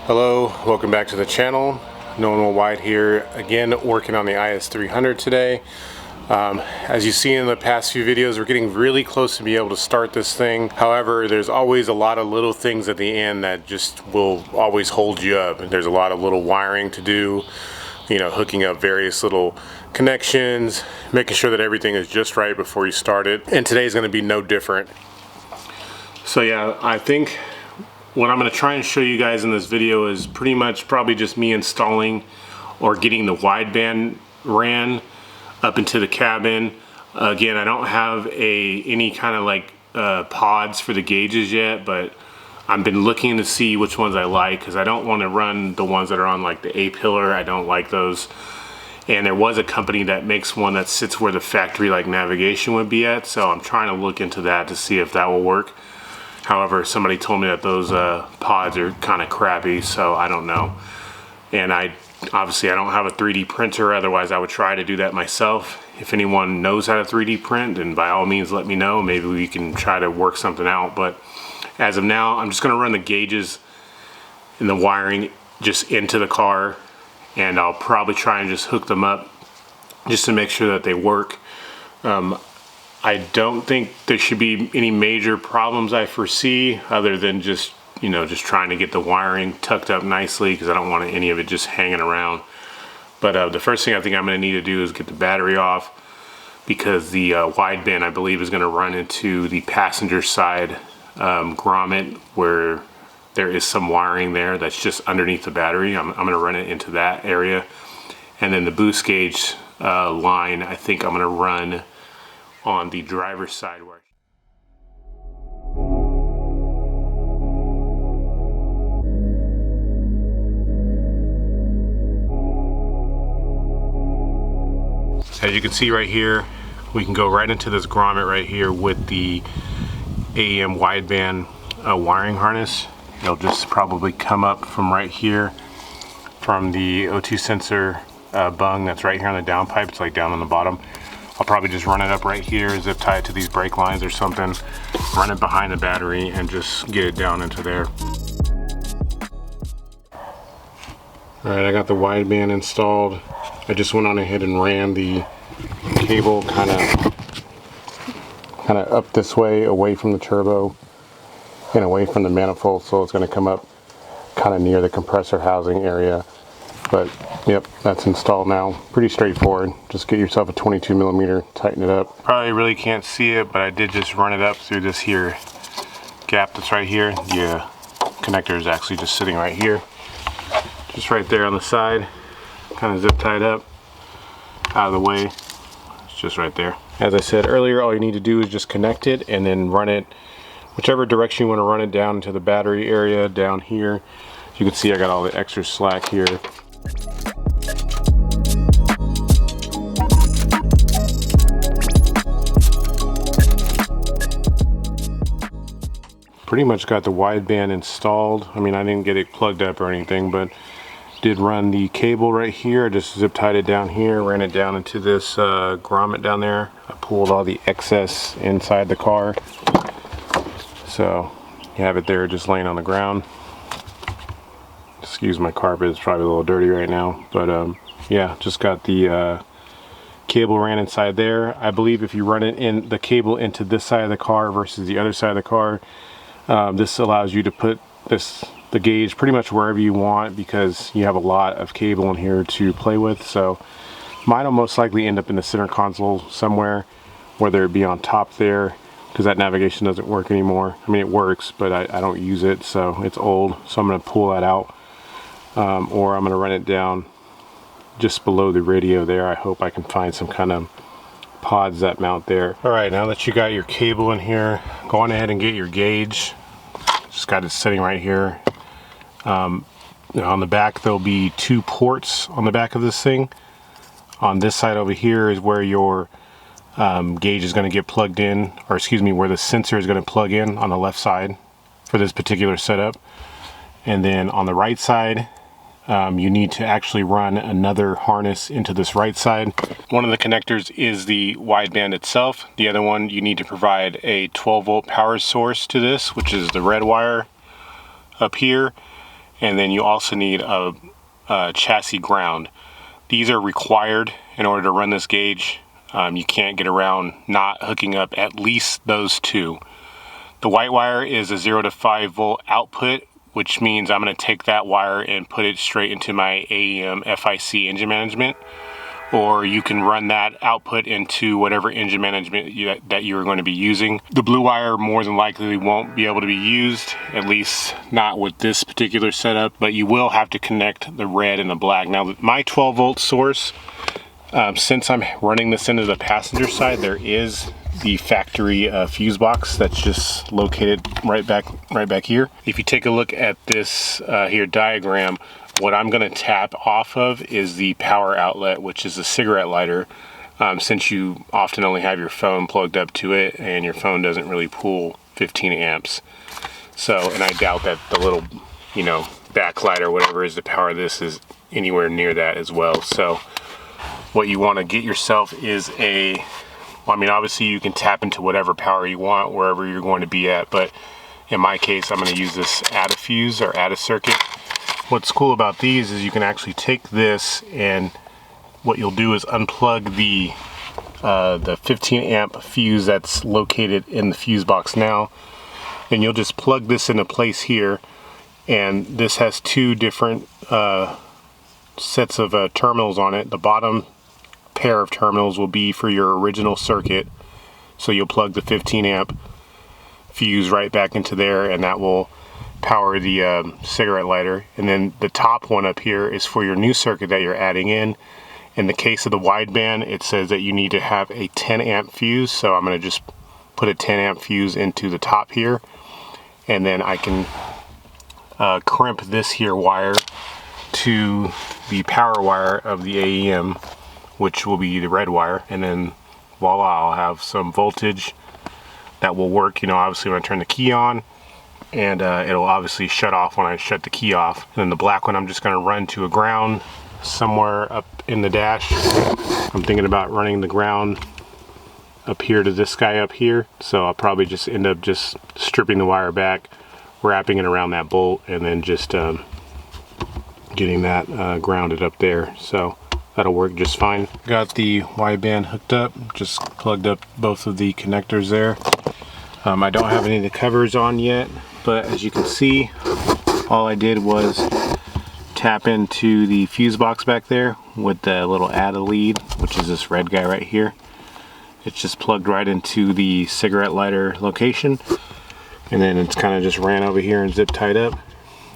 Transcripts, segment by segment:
Hello, welcome back to the channel. Nolan White here, again working on the IS300 today. As you see in the past few videos, we're getting really close to be able to start this thing. However, there's always a lot of little things at the end that just will always hold you up. There's a lot of little wiring to do, you know, hooking up various little connections, making sure that everything is just right before you start it. And today's going to be no different. So yeah, I think what I'm going to try and show you guys in this video is pretty much probably just me installing or getting the wideband ran up into the cabin. Again, I don't have any kind of like pods for the gauges yet, but I've been looking to see which ones I like, because I don't want to run the ones that are on like the A-pillar. I don't like those. And there was a company that makes one that sits where the factory like navigation would be at, so I'm trying to look into that to see if that will work. However, somebody told me that those pods are kind of crappy, so I don't know. And obviously I don't have a 3D printer, otherwise I would try to do that myself. If anyone knows how to 3D print, then by all means let me know. Maybe we can try to work something out. But as of now, I'm just going to run the gauges and the wiring just into the car, and I'll probably try and just hook them up just to make sure that they work. I don't think there should be any major problems I foresee, other than just, you know, just trying to get the wiring tucked up nicely, because I don't want any of it just hanging around. But the first thing I think I'm going to need to do is get the battery off, because the wideband, I believe, is going to run into the passenger side grommet, where there is some wiring there that's just underneath the battery. I'm going to run it into that area. And then the boost gauge line, I think I'm going to run on the driver's side. As you can see right here, we can go right into this grommet right here with the AEM wideband wiring harness. It'll just probably come up from right here from the O2 sensor bung that's right here on the downpipe. It's like down on the bottom. I'll probably just run it up right here, zip tie it to these brake lines or something, run it behind the battery, and just get it down into there. Alright, I got the wideband installed. I just went on ahead and ran the cable kind of up this way, away from the turbo and away from the manifold, so it's going to come up kind of near the compressor housing area. But yep, that's installed now. Pretty straightforward. Just get yourself a 22 millimeter, tighten it up. Probably really can't see it, but I did just run it up through this here gap that's right here. The connector is actually just sitting right here, just right there on the side. Kind of zip tied up, out of the way. It's just right there. As I said earlier, all you need to do is just connect it and then run it whichever direction you want to run it down into the battery area down here. You can see I got all the extra slack here. Pretty much got the wideband installed. I mean, I didn't get it plugged up or anything, but did run the cable right here. I just zip tied it down here, ran it down into this grommet down there. I pulled all the excess inside the car. So you have it there just laying on the ground. Excuse my carpet, it's probably a little dirty right now, but yeah, just got the cable ran inside there. I believe if you run it in the cable into this side of the car versus the other side of the car, this allows you to put the gauge pretty much wherever you want, because you have a lot of cable in here to play with. So mine will most likely end up in the center console somewhere, whether it be on top there, because that navigation doesn't work anymore. I mean, it works, but I don't use it, so it's old. So I'm going to pull that out, or I'm going to run it down just below the radio there. I hope I can find some kind of pods that mount there. All right, now that you got your cable in here, go on ahead and get your gauge. Just got it sitting right here. On the back, there'll be 2 ports on the back of this thing. On this side over here is where your gauge is going to get plugged in, or excuse me, where the sensor is going to plug in on the left side for this particular setup. And then on the right side, you need to actually run another harness into this right side. One of the connectors is the wideband itself. The other one, you need to provide a 12-volt power source to this, which is the red wire up here. And then you also need a chassis ground. These are required in order to run this gauge. You can't get around not hooking up at least those two. The white wire is a 0 to 5 volt output, which means I'm going to take that wire and put it straight into my AEM FIC engine management, or you can run that output into whatever engine management that you're going to be using. The blue wire more than likely won't be able to be used, at least not with this particular setup, but you will have to connect the red and the black. Now my 12 volt source, since I'm running this into the passenger side, there is the factory fuse box that's just located right back here. If you take a look at this here diagram, what I'm going to tap off of is the power outlet, which is a cigarette lighter, since you often only have your phone plugged up to it and your phone doesn't really pull 15 amps. So, and I doubt that the little, you know, backlight or whatever is to power this is anywhere near that as well. So what you want to get yourself is a, well, I mean, obviously you can tap into whatever power you want wherever you're going to be at, but in my case, I'm going to use this add a fuse or add a circuit. What's cool about these is you can actually take this, and what you'll do is unplug the 15 amp fuse that's located in the fuse box now, and you'll just plug this into place here. And this has two different sets of terminals on it. The bottom pair of terminals will be for your original circuit, so you'll plug the 15 amp fuse right back into there, and that will power the cigarette lighter. And then the top one up here is for your new circuit that you're adding in. In the case of the wideband, it says that you need to have a 10 amp fuse, so I'm going to just put a 10 amp fuse into the top here, and then I can crimp this here wire to the power wire of the AEM, which will be the red wire, and then voila, I'll have some voltage that will work, you know, obviously when I turn the key on, and it'll obviously shut off when I shut the key off. And then the black one I'm just going to run to a ground somewhere up in the dash. I'm thinking about running the ground up here to this guy up here, so I'll probably just end up just stripping the wire back, wrapping it around that bolt, and then just getting that grounded up there. So that'll work just fine. Got the wideband hooked up, just plugged up both of the connectors there. I don't have any of the covers on yet, but as you can see, all I did was tap into the fuse box back there with the little add a lead, which is this red guy right here. It's just plugged right into the cigarette lighter location, and then it's kind of just ran over here and zip tied up.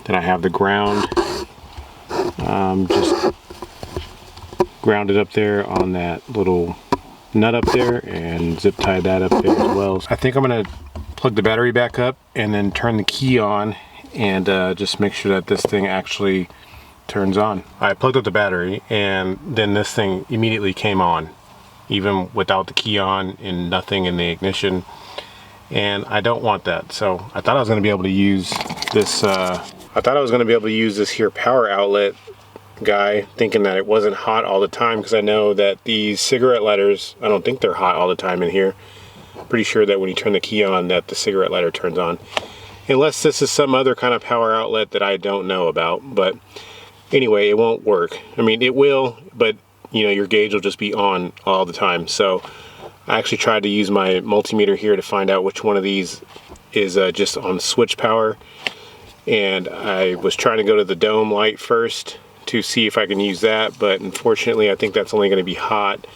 Then I have the ground just grounded up there on that little nut up there, and zip tie that up there as well. I think I'm gonna plug the battery back up and then turn the key on, and just make sure that this thing actually turns on. I plugged up the battery, and then this thing immediately came on, even without the key on and nothing in the ignition, and I don't want that. So I thought I was going to be able to use this here power outlet guy, thinking that it wasn't hot all the time, because I know that these cigarette lighters, I don't think they're hot all the time in here. Pretty sure that when you turn the key on that the cigarette lighter turns on, unless this is some other kind of power outlet that I don't know about. But anyway, it won't work. I mean, it will, but you know, your gauge will just be on all the time. So I actually tried to use my multimeter here to find out which one of these is just on switch power, and I was trying to go to the dome light first to see if I can use that, but unfortunately I think that's only going to be hot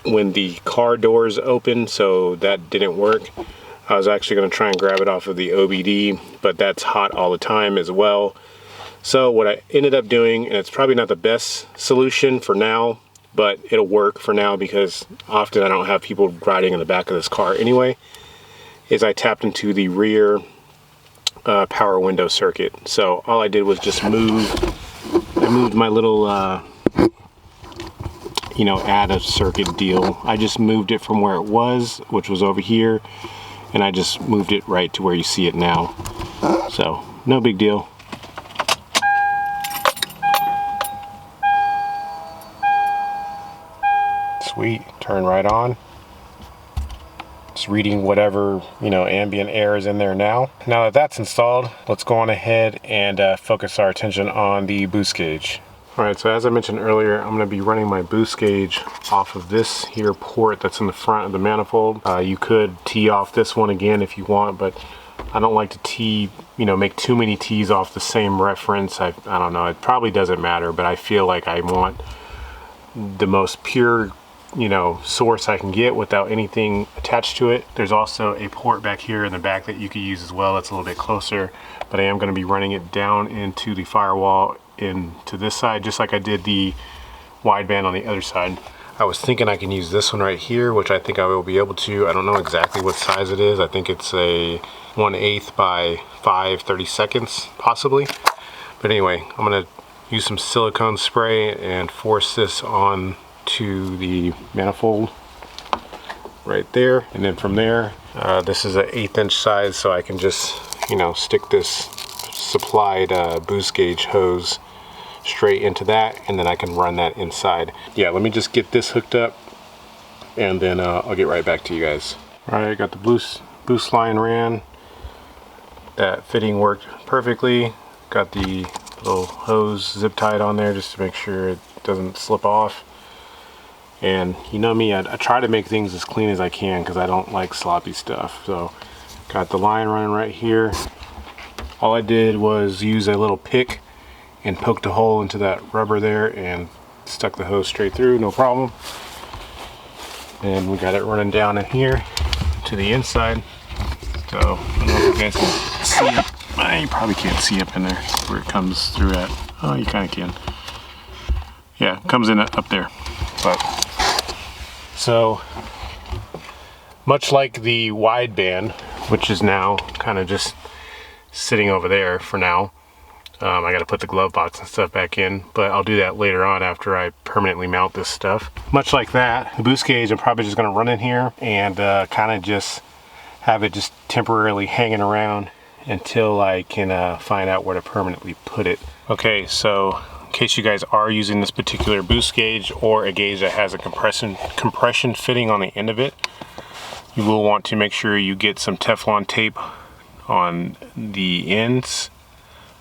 when the car doors open, so that didn't work. I was actually going to try and grab it off of the OBD, but that's hot all the time as well. So what I ended up doing, and it's probably not the best solution for now, but it'll work for now because often I don't have people riding in the back of this car anyway, is I tapped into the rear power window circuit. So all I did was just I moved my little you know, add a circuit deal. I just moved it from where it was, which was over here, and I just moved it right to where you see it now. So no big deal. Sweet, turn right on. It's reading whatever, you know, ambient air is in there now. Now that that's installed, let's go on ahead and focus our attention on the boost gauge. All right, so as I mentioned earlier, I'm gonna be running my boost gauge off of this here port that's in the front of the manifold. You could tee off this one again if you want, but I don't like to tee, you know, make too many tees off the same reference. I don't know, it probably doesn't matter, but I feel like I want the most pure, you know, source I can get without anything attached to it. There's also a port back here in the back that you could use as well. That's a little bit closer, but I am going to be running it down into the firewall into this side, just like I did the wideband on the other side. I was thinking I can use this one right here, which I think I will be able to. I don't know exactly what size it is. I think it's a 1/8 by 5/32 possibly. But anyway, I'm going to use some silicone spray and force this on to the manifold right there, and then from there this is an 1/8 inch size, so I can just, you know, stick this supplied boost gauge hose straight into that, and then I can run that inside. Yeah, let me just get this hooked up, and then I'll get right back to you guys. All right, got the boost line ran. That fitting worked perfectly. Got the little hose zip tied on there just to make sure it doesn't slip off. And you know me, I try to make things as clean as I can because I don't like sloppy stuff. So got the line running right here. All I did was use a little pick and poked a hole into that rubber there and stuck the hose straight through, no problem. And we got it running down in here to the inside. So I don't know if you guys can see it. You probably can't see up in there where it comes through at. Oh, you kind of can. Yeah, it comes in up there. But so much like the wideband, which is now kind of just sitting over there for now. I got to put the glove box and stuff back in, but I'll do that later on after I permanently mount this stuff. Much like that, the boost gauge, I'm probably just going to run in here and kind of just have it just temporarily hanging around until I can find out where to permanently put it. Okay, so in case you guys are using this particular boost gauge or a gauge that has a compression fitting on the end of it, you will want to make sure you get some Teflon tape on the ends.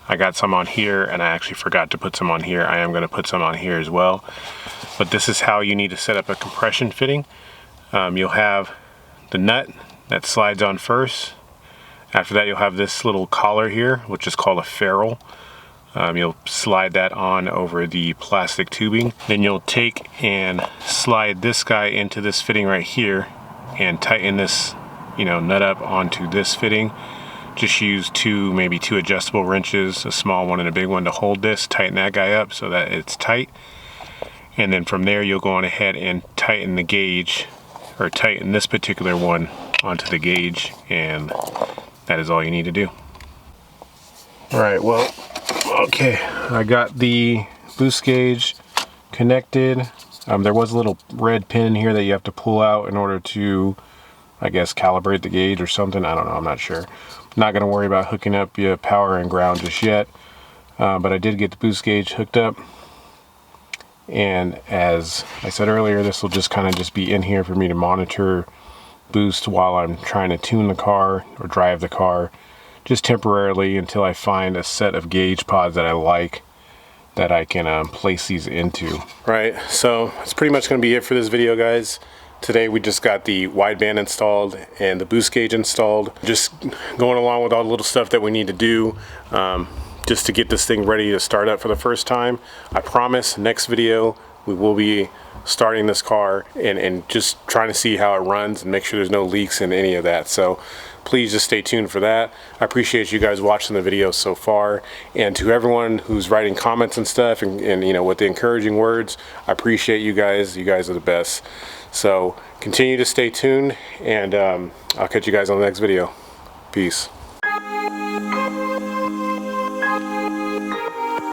I got some on here, and I actually forgot to put some on here. I am going to put some on here as well. But this is how you need to set up a compression fitting. You'll have the nut that slides on first. After that, you'll have this little collar here, which is called a ferrule. You'll slide that on over the plastic tubing. Then you'll take and slide this guy into this fitting right here and tighten this, you know, nut up onto this fitting. Just use maybe two adjustable wrenches, a small one and a big one, to hold this. Tighten that guy up so that it's tight. And then from there, you'll go on ahead and tighten the gauge, or tighten this particular one onto the gauge, and that is all you need to do. All right, well, okay, I got the boost gauge connected. There was a little red pin in here that you have to pull out in order to, I guess, calibrate the gauge or something. I don't know, I'm not sure. Not going to worry about hooking up your power and ground just yet, but I did get the boost gauge hooked up. And as I said earlier, this will just kind of just be in here for me to monitor boost while I'm trying to tune the car or drive the car, just temporarily until I find a set of gauge pods that I like, that I can place these into. Right, so that's pretty much going to be it for this video, guys. Today we just got the wideband installed and the boost gauge installed. Just going along with all the little stuff that we need to do just to get this thing ready to start up for the first time. I promise next video we will be starting this car and just trying to see how it runs and make sure there's no leaks in any of that. So please just stay tuned for that. I appreciate you guys watching the video so far, and to everyone who's writing comments and stuff and you know, with the encouraging words, I appreciate you guys. You guys are the best. So continue to stay tuned, and I'll catch you guys on the next video. Peace.